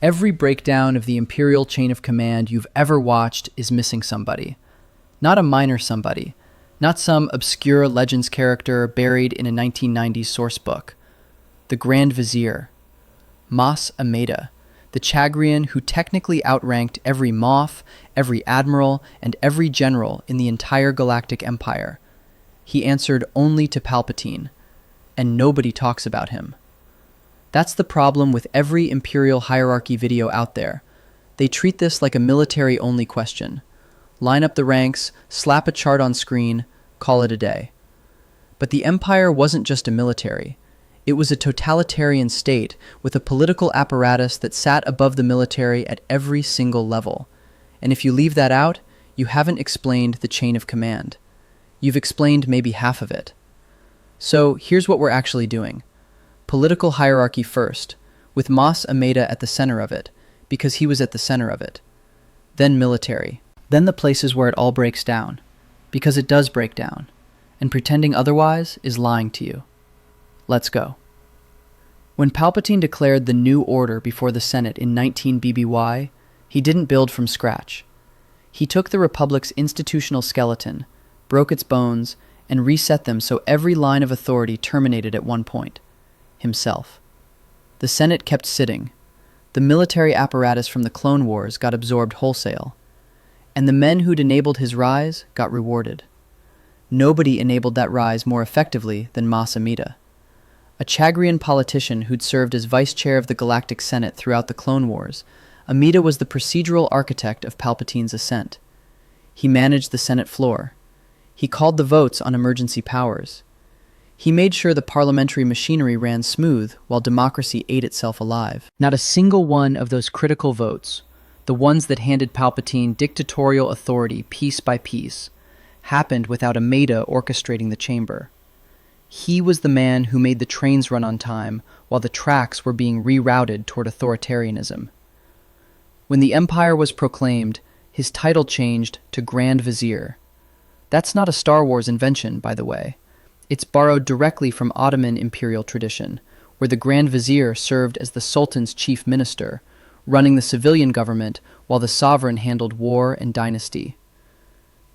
Every breakdown of the Imperial chain of command you've ever watched is missing somebody. Not a minor somebody. Not some obscure Legends character buried in a 1990s sourcebook. The Grand Vizier. Mas Amedda, the Chagrian who technically outranked every Moff, every Admiral, and every general in the entire Galactic Empire. He answered only to Palpatine, and nobody talks about him. That's the problem with every Imperial hierarchy video out there. They treat this like a military-only question. Line up the ranks, slap a chart on screen, call it a day. But the Empire wasn't just a military. It was a totalitarian state with a political apparatus that sat above the military at every single level. And if you leave that out, you haven't explained the chain of command. You've explained maybe half of it. So here's what we're actually doing. Political hierarchy first, with Mas Amedda at the center of it, because he was at the center of it. Then military. Then the places where it all breaks down, because it does break down. And pretending otherwise is lying to you. Let's go. When Palpatine declared the New Order before the Senate in 19 BBY, he didn't build from scratch. He took the Republic's institutional skeleton, broke its bones, and reset them so every line of authority terminated at one point. Himself. The Senate kept sitting. The military apparatus from the Clone Wars got absorbed wholesale. And the men who'd enabled his rise got rewarded. Nobody enabled that rise more effectively than Mas Amedda. A Chagrian politician who'd served as vice chair of the Galactic Senate throughout the Clone Wars, Amedda was the procedural architect of Palpatine's ascent. He managed the Senate floor. He called the votes on emergency powers. He made sure the parliamentary machinery ran smooth while democracy ate itself alive. Not a single one of those critical votes, the ones that handed Palpatine dictatorial authority piece by piece, happened without Amedda orchestrating the chamber. He was the man who made the trains run on time while the tracks were being rerouted toward authoritarianism. When the Empire was proclaimed, his title changed to Grand Vizier. That's not a Star Wars invention, by the way. It's borrowed directly from Ottoman imperial tradition, where the Grand Vizier served as the Sultan's chief minister, running the civilian government while the sovereign handled war and dynasty.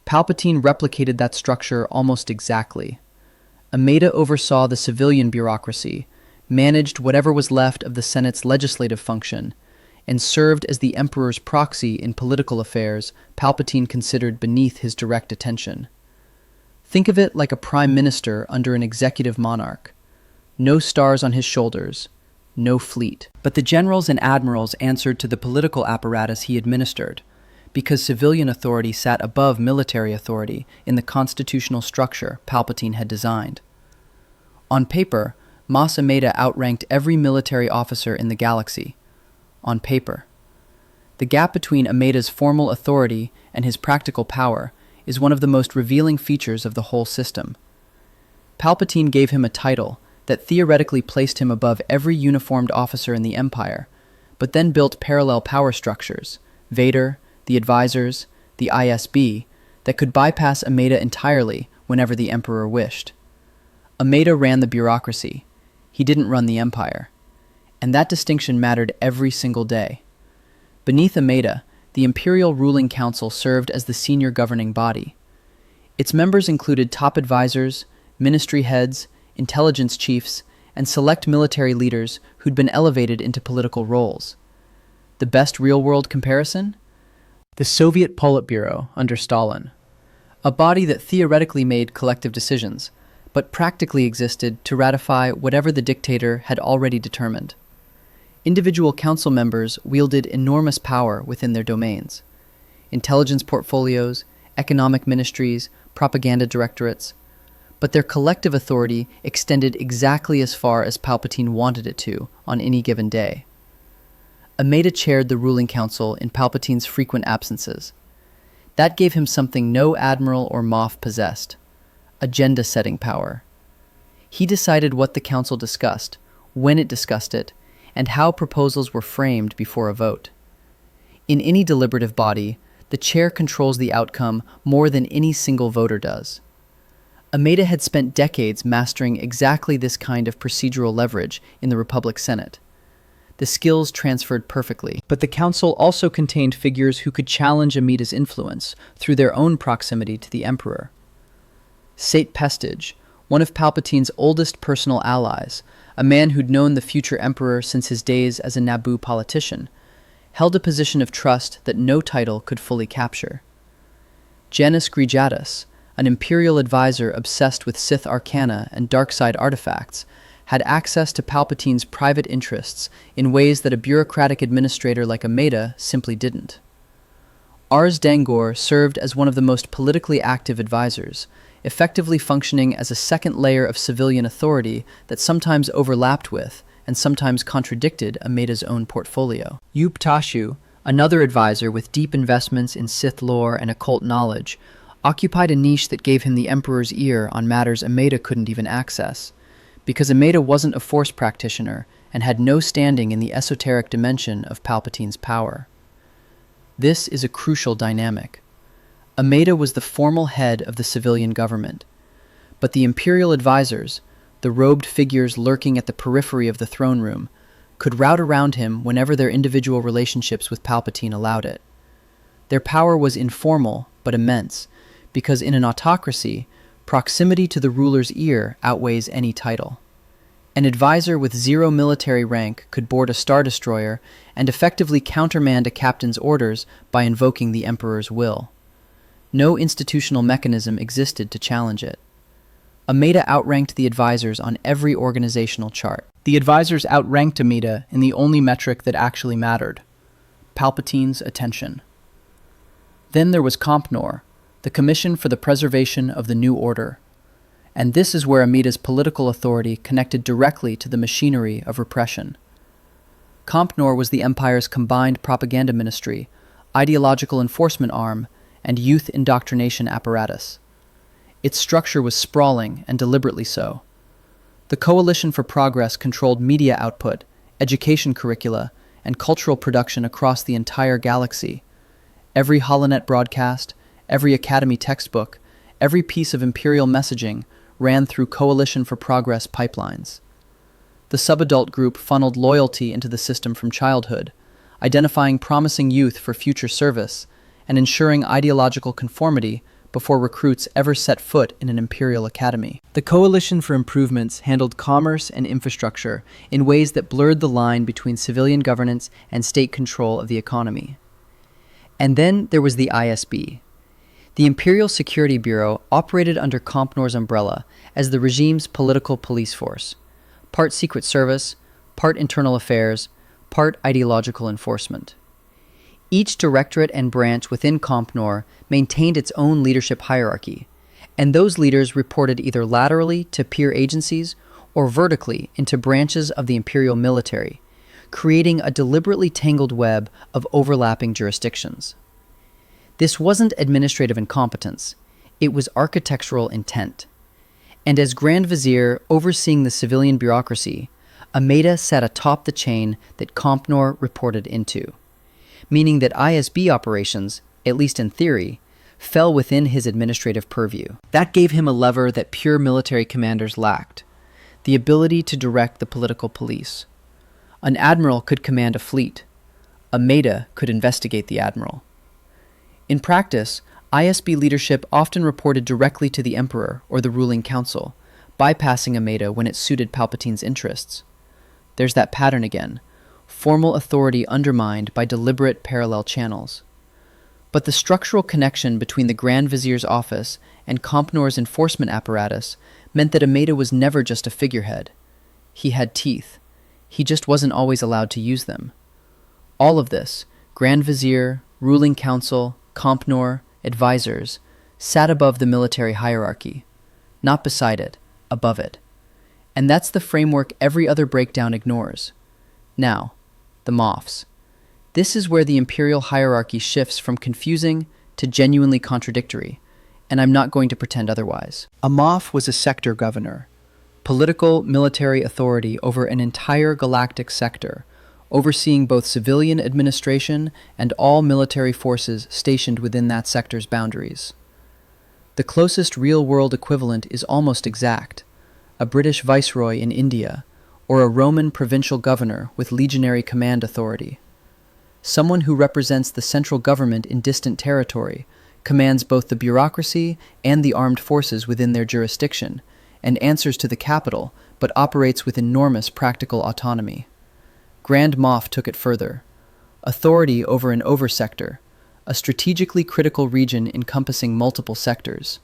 Palpatine replicated that structure almost exactly. Amedda oversaw the civilian bureaucracy, managed whatever was left of the Senate's legislative function, and served as the Emperor's proxy in political affairs Palpatine considered beneath his direct attention. Think of it like a prime minister under an executive monarch. No stars on his shoulders, no fleet. But the generals and admirals answered to the political apparatus he administered, because civilian authority sat above military authority in the constitutional structure Palpatine had designed. On paper, Mas Amedda outranked every military officer in the galaxy. On paper. The gap between Amedda's formal authority and his practical power is one of the most revealing features of the whole system. Palpatine gave him a title that theoretically placed him above every uniformed officer in the Empire, but then built parallel power structures, Vader, the advisors, the ISB, that could bypass Amedda entirely whenever the Emperor wished. Amedda ran the bureaucracy. He didn't run the Empire. And that distinction mattered every single day. Beneath Amedda, the Imperial ruling council served as the senior governing body. Its members included top advisors, ministry heads, intelligence chiefs, and select military leaders who'd been elevated into political roles. The best real-world comparison? The Soviet Politburo under Stalin, a body that theoretically made collective decisions, but practically existed to ratify whatever the dictator had already determined. Individual council members wielded enormous power within their domains. Intelligence portfolios, economic ministries, propaganda directorates, but their collective authority extended exactly as far as Palpatine wanted it to on any given day. Amedda chaired the ruling council in Palpatine's frequent absences. That gave him something no Admiral or Moff possessed: agenda-setting power. He decided what the council discussed, when it discussed it, and how proposals were framed before a vote. In any deliberative body, the chair controls the outcome more than any single voter does. Amedda had spent decades mastering exactly this kind of procedural leverage in the Republic Senate. the skills transferred perfectly. But the council also contained figures who could challenge Amedda's influence through their own proximity to the Emperor. Sate Pestage, one of Palpatine's oldest personal allies, a man who'd known the future Emperor since his days as a Naboo politician, held a position of trust that no title could fully capture. Janus Grijatus, an Imperial advisor obsessed with Sith arcana and dark-side artifacts, had access to Palpatine's private interests in ways that a bureaucratic administrator like Amedda simply didn't. Ars Dangor served as one of the most politically active advisors, effectively functioning as a second layer of civilian authority that sometimes overlapped with and sometimes contradicted Amedda's own portfolio. Tashu, another advisor with deep investments in Sith lore and occult knowledge, occupied a niche that gave him the Emperor's ear on matters Amedda couldn't even access, because Amedda wasn't a Force practitioner and had no standing in the esoteric dimension of Palpatine's power. This is a crucial dynamic. Amedda was the formal head of the civilian government, but the Imperial advisors, the robed figures lurking at the periphery of the throne room, could route around him whenever their individual relationships with Palpatine allowed it. Their power was informal but immense, because in an autocracy, proximity to the ruler's ear outweighs any title. An advisor with 0 military rank could board a Star Destroyer and effectively countermand a captain's orders by invoking the Emperor's will. No institutional mechanism existed to challenge it. Amedda outranked the advisors on every organizational chart. The advisors outranked Amedda in the only metric that actually mattered: Palpatine's attention. Then there was Compnor, the Commission for the Preservation of the New Order. And this is where Amedda's political authority connected directly to the machinery of repression. Compnor was the Empire's combined propaganda ministry, ideological enforcement arm, and youth indoctrination apparatus. Its structure was sprawling and deliberately so. The Coalition for Progress controlled media output, education curricula, and cultural production across the entire galaxy. Every holonet broadcast, every Academy textbook, every piece of Imperial messaging ran through Coalition for Progress pipelines. The subadult group funneled loyalty into the system from childhood, identifying promising youth for future service, and ensuring ideological conformity before recruits ever set foot in an Imperial academy. The Coalition for Improvements handled commerce and infrastructure in ways that blurred the line between civilian governance and state control of the economy. And then there was the ISB. The Imperial Security Bureau operated under Compnor's umbrella as the regime's political police force, part Secret Service, part internal affairs, part ideological enforcement. Each directorate and branch within Compnor maintained its own leadership hierarchy, and those leaders reported either laterally to peer agencies or vertically into branches of the Imperial military, creating a deliberately tangled web of overlapping jurisdictions. This wasn't administrative incompetence, it was architectural intent. And as Grand Vizier overseeing the civilian bureaucracy, Amedda sat atop the chain that Compnor reported into, meaning that ISB operations, at least in theory, fell within his administrative purview. That gave him a lever that pure military commanders lacked: the ability to direct the political police. An admiral could command a fleet. Amedda could investigate the admiral. In practice, ISB leadership often reported directly to the Emperor or the ruling council, bypassing Amedda when it suited Palpatine's interests. There's that pattern again: formal authority undermined by deliberate parallel channels. But the structural connection between the Grand Vizier's office and Compnor's enforcement apparatus meant that Amedda was never just a figurehead. He had teeth. He just wasn't always allowed to use them. All of this, Grand Vizier, ruling council, Compnor, advisors, sat above the military hierarchy, not beside it, above it. And that's the framework every other breakdown ignores. Now, the Moffs. This is where the Imperial hierarchy shifts from confusing to genuinely contradictory, and I'm not going to pretend otherwise. A Moff was a sector governor, political military authority over an entire galactic sector, overseeing both civilian administration and all military forces stationed within that sector's boundaries. The closest real-world equivalent is almost exact: a British viceroy in India, or a Roman provincial governor with legionary command authority. Someone who represents the central government in distant territory, commands both the bureaucracy and the armed forces within their jurisdiction, and answers to the capital, but operates with enormous practical autonomy. Grand Moff took it further. Authority over an oversector, a strategically critical region encompassing multiple sectors.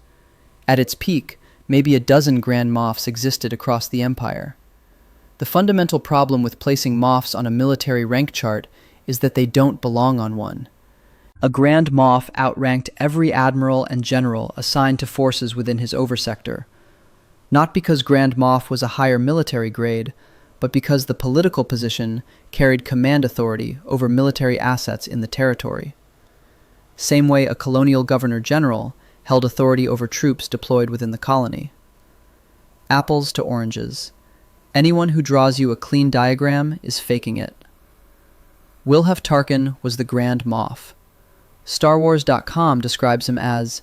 At its peak, maybe a dozen Grand Moffs existed across the Empire. The fundamental problem with placing Moffs on a military rank chart is that they don't belong on one. A Grand Moff outranked every admiral and general assigned to forces within his oversector, not because Grand Moff was a higher military grade, but because the political position carried command authority over military assets in the territory. Same way a colonial governor-general held authority over troops deployed within the colony. Apples to oranges. Anyone who draws you a clean diagram is faking it. Wilhuff Tarkin was the Grand Moff. StarWars.com describes him as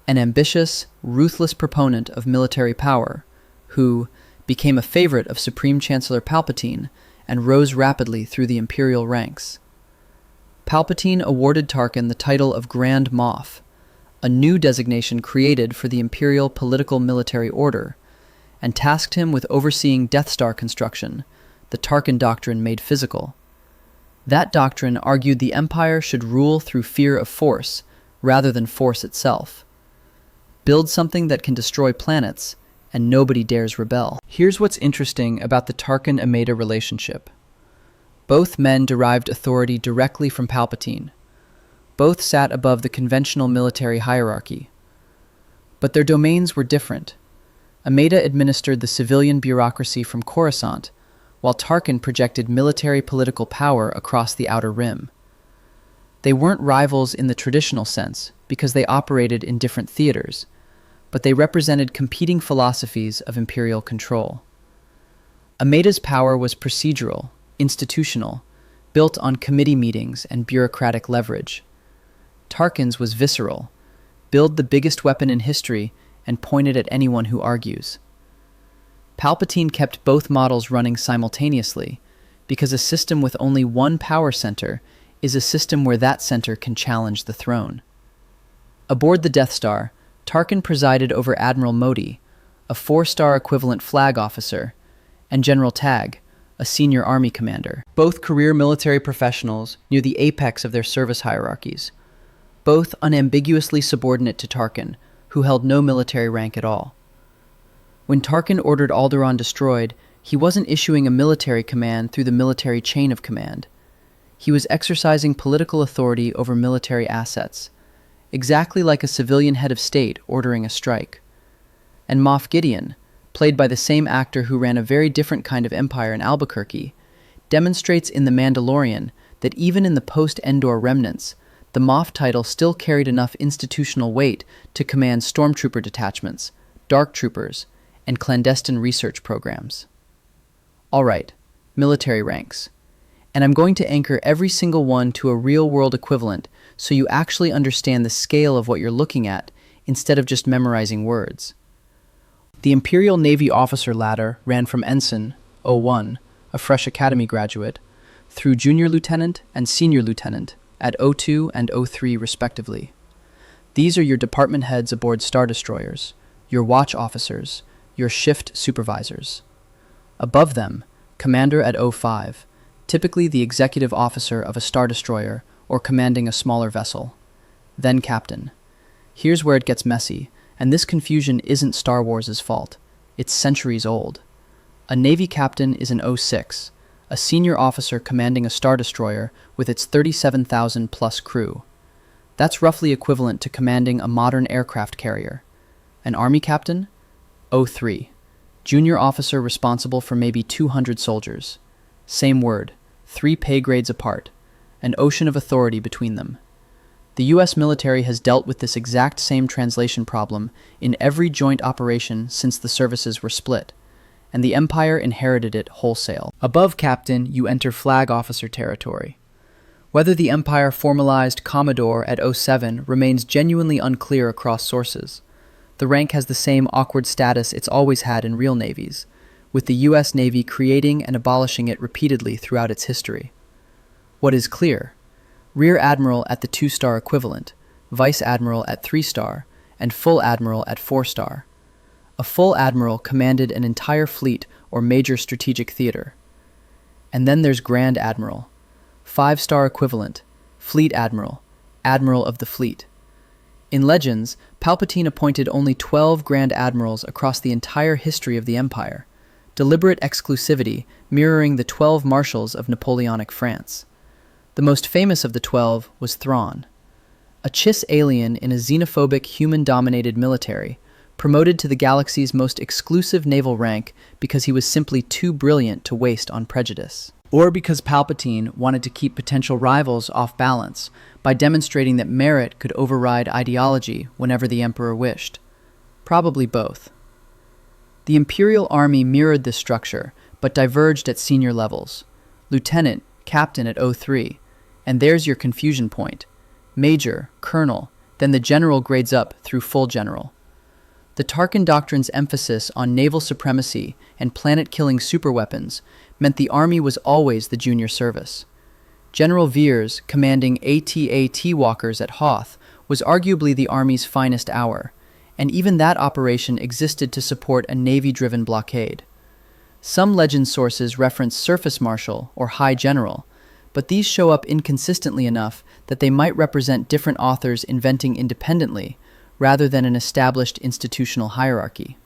an ambitious, ruthless proponent of military power, who became a favorite of Supreme Chancellor Palpatine and rose rapidly through the Imperial ranks. Palpatine awarded Tarkin the title of Grand Moff, a new designation created for the Imperial political military order, and tasked him with overseeing Death Star construction, the Tarkin Doctrine made physical. That doctrine argued the Empire should rule through fear of force, rather than force itself. Build something that can destroy planets, and nobody dares rebel. Here's what's interesting about the Tarkin-Amedda relationship. Both men derived authority directly from Palpatine. Both sat above the conventional military hierarchy. But their domains were different. Amedda administered the civilian bureaucracy from Coruscant, while Tarkin projected military political power across the Outer Rim. They weren't rivals in the traditional sense, because they operated in different theaters, but they represented competing philosophies of imperial control. Amedda's power was procedural, institutional, built on committee meetings and bureaucratic leverage. Tarkin's was visceral, build the biggest weapon in history and point it at anyone who argues. Palpatine kept both models running simultaneously, because a system with only one power center is a system where that center can challenge the throne. Aboard the Death Star, Tarkin presided over Admiral Modi, a 4-star equivalent flag officer, and General Tag, a senior army commander. Both career military professionals near the apex of their service hierarchies, both unambiguously subordinate to Tarkin, who held no military rank at all. When Tarkin ordered Alderaan destroyed, he wasn't issuing a military command through the military chain of command. He was exercising political authority over military assets, exactly like a civilian head of state ordering a strike. And Moff Gideon, played by the same actor who ran a very different kind of empire in Albuquerque, demonstrates in The Mandalorian that even in the post-Endor remnants, the Moff title still carried enough institutional weight to command stormtrooper detachments, dark troopers, and clandestine research programs. Alright, military ranks. And I'm going to anchor every single one to a real-world equivalent so you actually understand the scale of what you're looking at instead of just memorizing words. The Imperial Navy officer ladder ran from ensign, 01, a fresh academy graduate, through junior lieutenant and senior lieutenant at 02 and 03 respectively. These are your department heads aboard Star Destroyers, your watch officers, your shift supervisors. Above them, commander at 05, typically the executive officer of a Star Destroyer or commanding a smaller vessel. Then captain. Here's where it gets messy, and this confusion isn't Star Wars' fault. It's centuries old. A Navy captain is an 06, a senior officer commanding a Star Destroyer with its 37,000-plus crew. That's roughly equivalent to commanding a modern aircraft carrier. An Army captain? 03. Junior officer responsible for maybe 200 soldiers. Same word, 3 pay grades apart, an ocean of authority between them. The US military has dealt with this exact same translation problem in every joint operation since the services were split, and the Empire inherited it wholesale. Above captain, you enter flag officer territory. Whether the Empire formalized Commodore at 07 remains genuinely unclear across sources. The rank has the same awkward status it's always had in real navies, with the U.S. Navy creating and abolishing it repeatedly throughout its history. What is clear? Rear Admiral at the 2-star equivalent, Vice Admiral at 3-star, and Full Admiral at 4-star. A Full Admiral commanded an entire fleet or major strategic theater. And then there's Grand Admiral, 5-star equivalent, Fleet Admiral, Admiral of the Fleet. In Legends, Palpatine appointed only 12 Grand Admirals across the entire history of the Empire, deliberate exclusivity mirroring the 12 marshals of Napoleonic France. The most famous of the 12 was Thrawn, a Chiss alien in a xenophobic human-dominated military, promoted to the galaxy's most exclusive naval rank because he was simply too brilliant to waste on prejudice. Or because Palpatine wanted to keep potential rivals off balance by demonstrating that merit could override ideology whenever the Emperor wished. Probably both. The Imperial Army mirrored this structure, but diverged at senior levels. Lieutenant, Captain at 03, and there's your confusion point. Major, Colonel, then the General grades up through Full General. The Tarkin Doctrine's emphasis on naval supremacy and planet-killing superweapons meant the Army was always the junior service. General Veers, commanding AT-AT walkers at Hoth, was arguably the Army's finest hour, and even that operation existed to support a Navy-driven blockade. Some legend sources reference Surface Marshal or High General, but these show up inconsistently enough that they might represent different authors inventing independently, rather than an established institutional hierarchy.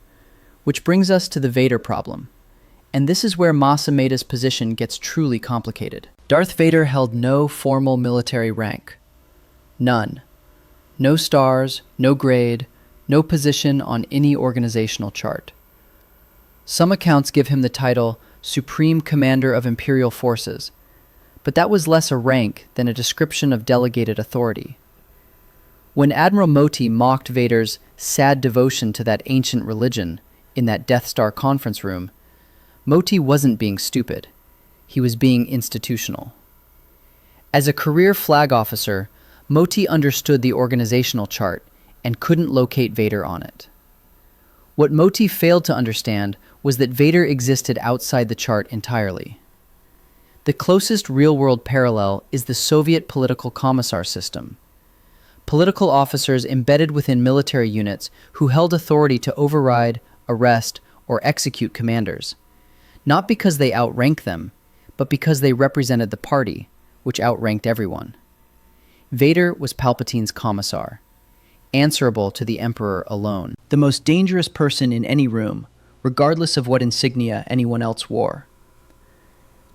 Which brings us to the Vader problem. And this is where Mas Amedda's position gets truly complicated. Darth Vader held no formal military rank. None. No stars, no grade, no position on any organizational chart. Some accounts give him the title Supreme Commander of Imperial Forces, but that was less a rank than a description of delegated authority. When Admiral Moti mocked Vader's sad devotion to that ancient religion in that Death Star conference room, Moti wasn't being stupid. He was being institutional. As a career flag officer, Moti understood the organizational chart and couldn't locate Vader on it. What Moti failed to understand was that Vader existed outside the chart entirely. The closest real-world parallel is the Soviet political commissar system. Political officers embedded within military units who held authority to override, arrest, or execute commanders, not because they outranked them, but because they represented the party, which outranked everyone. Vader was Palpatine's commissar, answerable to the Emperor alone, the most dangerous person in any room, regardless of what insignia anyone else wore.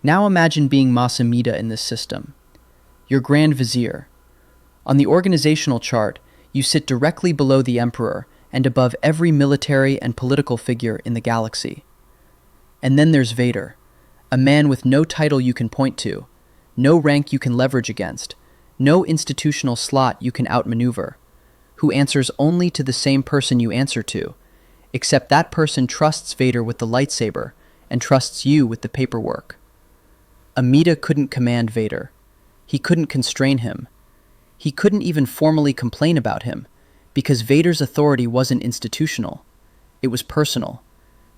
Now imagine being Mas Amedda in this system. You're Grand Vizier. On the organizational chart, you sit directly below the Emperor and above every military and political figure in the galaxy. And then there's Vader, a man with no title you can point to, no rank you can leverage against, no institutional slot you can outmaneuver, who answers only to the same person you answer to, except that person trusts Vader with the lightsaber and trusts you with the paperwork. Amedda couldn't command Vader. He couldn't constrain him. He couldn't even formally complain about him, because Vader's authority wasn't institutional. It was personal,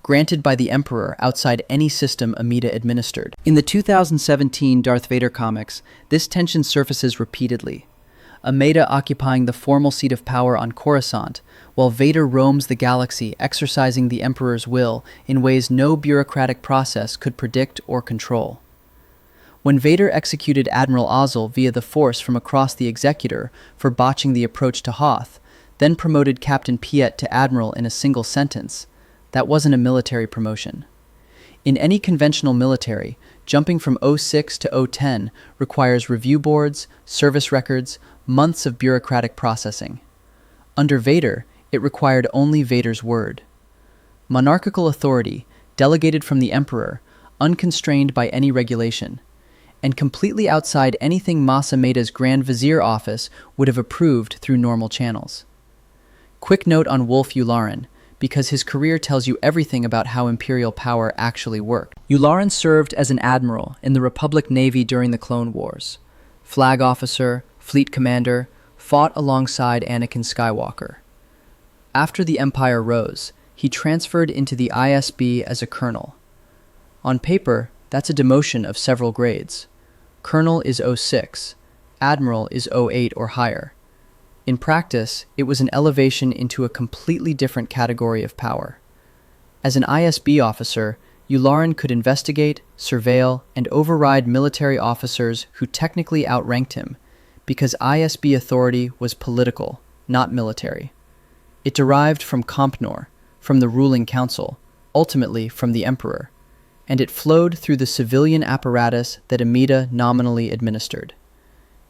granted by the Emperor outside any system Amedda administered. In the 2017 Darth Vader comics, this tension surfaces repeatedly. Amedda occupying the formal seat of power on Coruscant, while Vader roams the galaxy exercising the Emperor's will in ways no bureaucratic process could predict or control. When Vader executed Admiral Ozzel via the Force from across the Executor for botching the approach to Hoth, then promoted Captain Piet to Admiral in a single sentence, that wasn't a military promotion. In any conventional military, jumping from 06 to 010 requires review boards, service records, months of bureaucratic processing. Under Vader, it required only Vader's word. Monarchical authority, delegated from the Emperor, unconstrained by any regulation, and completely outside anything Mas Amedda's Grand Vizier office would have approved through normal channels. Quick note on Wolf Yularen, because his career tells you everything about how Imperial power actually worked. Yularen served as an admiral in the Republic Navy during the Clone Wars. Flag officer, fleet commander, fought alongside Anakin Skywalker. After the Empire rose, he transferred into the ISB as a colonel, On paper, that's a demotion of several grades. Colonel is O6, Admiral is O8 or higher. In practice, it was an elevation into a completely different category of power. As an ISB officer, Yularen could investigate, surveil, and override military officers who technically outranked him, because ISB authority was political, not military. It derived from Compnor, from the ruling council, ultimately from the Emperor, and it flowed through the civilian apparatus that Amedda nominally administered.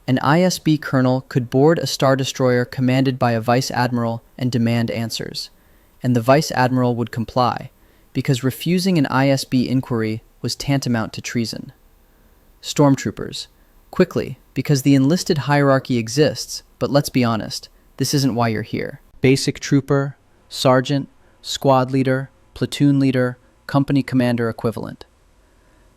An ISB colonel could board a Star Destroyer commanded by a Vice Admiral and demand answers, and the Vice Admiral would comply, because refusing an ISB inquiry was tantamount to treason. Stormtroopers. Quickly, because the enlisted hierarchy exists, but let's be honest, this isn't why you're here. Basic trooper, sergeant, squad leader, platoon leader, company commander equivalent.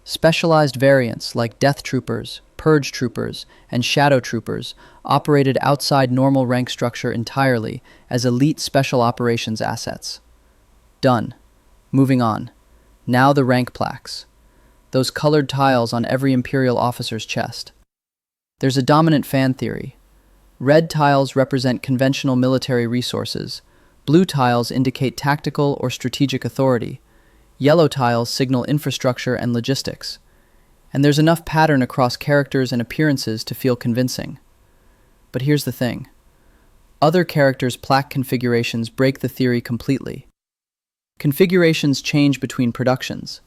Specialized variants like death troopers, purge troopers, and shadow troopers operated outside normal rank structure entirely as elite special operations assets. Done. Moving on. Now the rank plaques. Those colored tiles on every Imperial officer's chest. There's a dominant fan theory. Red tiles represent conventional military resources. Blue tiles indicate tactical or strategic authority. Yellow tiles signal infrastructure and logistics. And there's enough pattern across characters and appearances to feel convincing. But here's the thing. Other characters' plaque configurations break the theory completely. Configurations change between productions.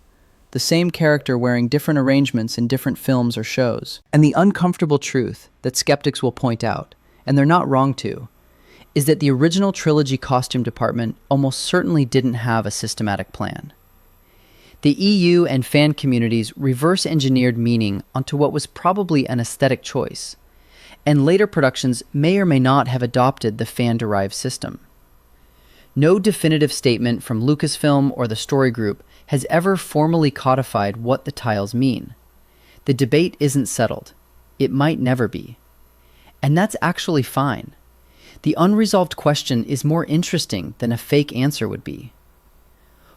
The same character wearing different arrangements in different films or shows. And the uncomfortable truth that skeptics will point out, and they're not wrong to, is that the original trilogy costume department almost certainly didn't have a systematic plan. The EU and fan communities reverse-engineered meaning onto what was probably an aesthetic choice, and later productions may or may not have adopted the fan-derived system. No definitive statement from Lucasfilm or the story group has ever formally codified what the tiles mean. The debate isn't settled. It might never be. And that's actually fine. The unresolved question is more interesting than a fake answer would be.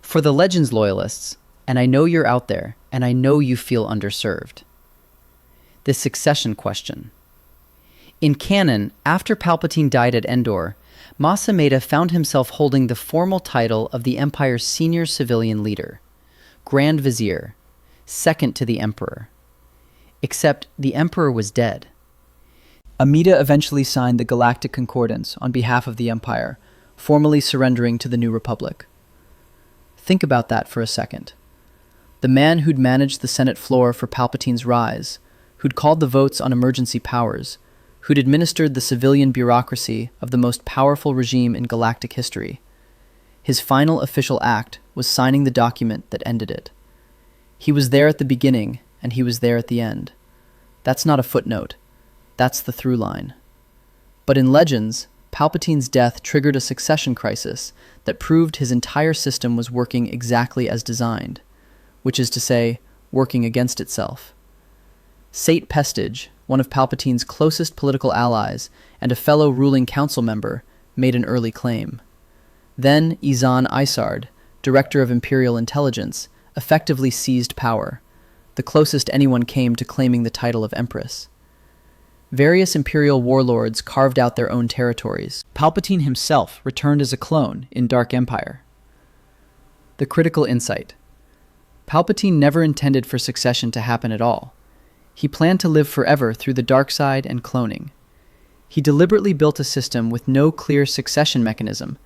For the Legends loyalists, and I know you're out there, and I know you feel underserved. The succession question. In canon, after Palpatine died at Endor, Mas Amedda found himself holding the formal title of the Empire's senior civilian leader, Grand Vizier, second to the Emperor. Except the Emperor was dead. Amedda eventually signed the Galactic Concordance on behalf of the Empire, formally surrendering to the New Republic. Think about that for a second. The man who'd managed the Senate floor for Palpatine's rise, who'd called the votes on emergency powers, who'd administered the civilian bureaucracy of the most powerful regime in galactic history. His final official act was signing the document that ended it. He was there at the beginning, and he was there at the end. That's not a footnote. That's the through line. But in Legends, Palpatine's death triggered a succession crisis that proved his entire system was working exactly as designed, which is to say, working against itself. Sate Pestage, one of Palpatine's closest political allies and a fellow ruling council member, made an early claim. Then Izan Isard, director of Imperial intelligence, effectively seized power, the closest anyone came to claiming the title of Empress. Various Imperial warlords carved out their own territories. Palpatine himself returned as a clone in Dark Empire. The critical insight. Palpatine never intended for succession to happen at all. He planned to live forever through the dark side and cloning. He deliberately built a system with no clear succession mechanism,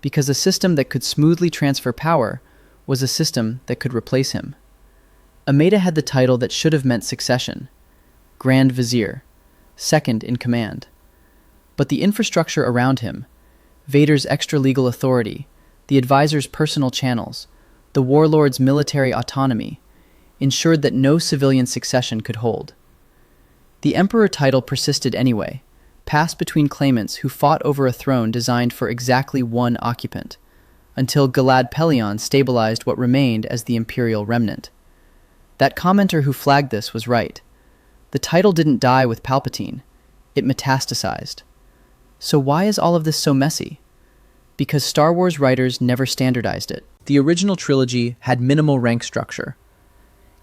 because a system that could smoothly transfer power was a system that could replace him. Amedda had the title that should have meant succession, Grand Vizier, second in command. But the infrastructure around him, Vader's extra-legal authority, the advisor's personal channels, the warlord's military autonomy, ensured that no civilian succession could hold. The Emperor title persisted anyway, passed between claimants who fought over a throne designed for exactly one occupant, until Galad Pelion stabilized what remained as the Imperial remnant. That commenter who flagged this was right. The title didn't die with Palpatine. It metastasized. So why is all of this so messy? Because Star Wars writers never standardized it. The original trilogy had minimal rank structure.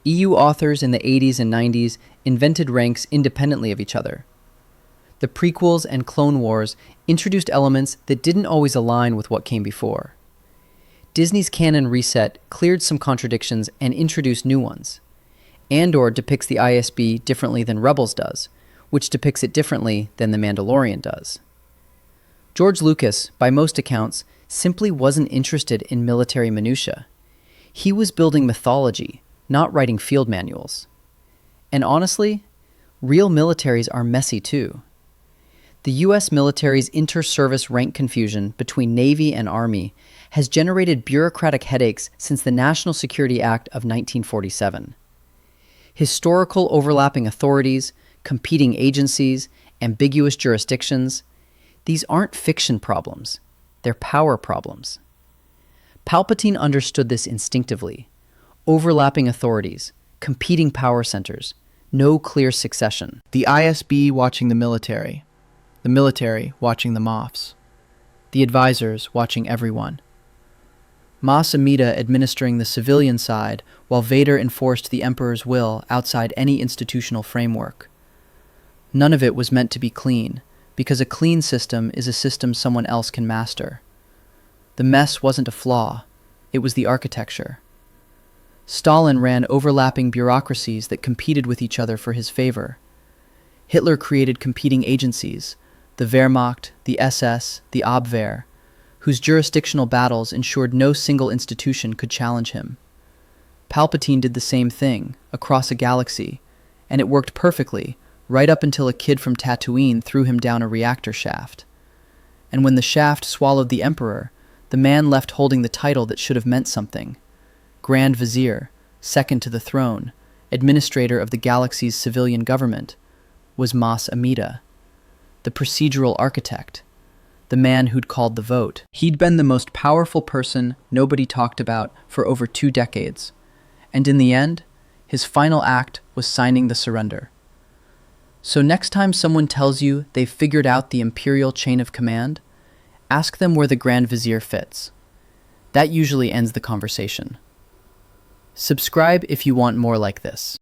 EU authors in the 80s and 90s invented ranks independently of each other. The prequels and Clone Wars introduced elements that didn't always align with what came before. Disney's canon reset cleared some contradictions and introduced new ones. Andor depicts the ISB differently than Rebels does, which depicts it differently than The Mandalorian does. George Lucas, by most accounts, simply wasn't interested in military minutiae. He was building mythology, not writing field manuals. And honestly, real militaries are messy too. The US military's inter-service rank confusion between Navy and Army has generated bureaucratic headaches since the National Security Act of 1947. Historical overlapping authorities, competing agencies, ambiguous jurisdictions, these aren't fiction problems, they're power problems. Palpatine understood this instinctively. Overlapping authorities, competing power centers, no clear succession. The ISB watching the military watching the Moffs, the advisors watching everyone. Mas Amedda administering the civilian side while Vader enforced the Emperor's will outside any institutional framework. None of it was meant to be clean, because a clean system is a system someone else can master. The mess wasn't a flaw, it was the architecture. Stalin ran overlapping bureaucracies that competed with each other for his favor. Hitler created competing agencies, the Wehrmacht, the SS, the Abwehr, whose jurisdictional battles ensured no single institution could challenge him. Palpatine did the same thing, across a galaxy, and it worked perfectly, right up until a kid from Tatooine threw him down a reactor shaft. And when the shaft swallowed the Emperor, the man left holding the title that should have meant something. Grand Vizier, second to the throne, administrator of the galaxy's civilian government, was Mas Amedda, the procedural architect, the man who'd called the vote. He'd been the most powerful person nobody talked about for over 2 decades, and in the end, his final act was signing the surrender. So next time someone tells you they've figured out the Imperial chain of command, ask them where the Grand Vizier fits. That usually ends the conversation. Subscribe if you want more like this.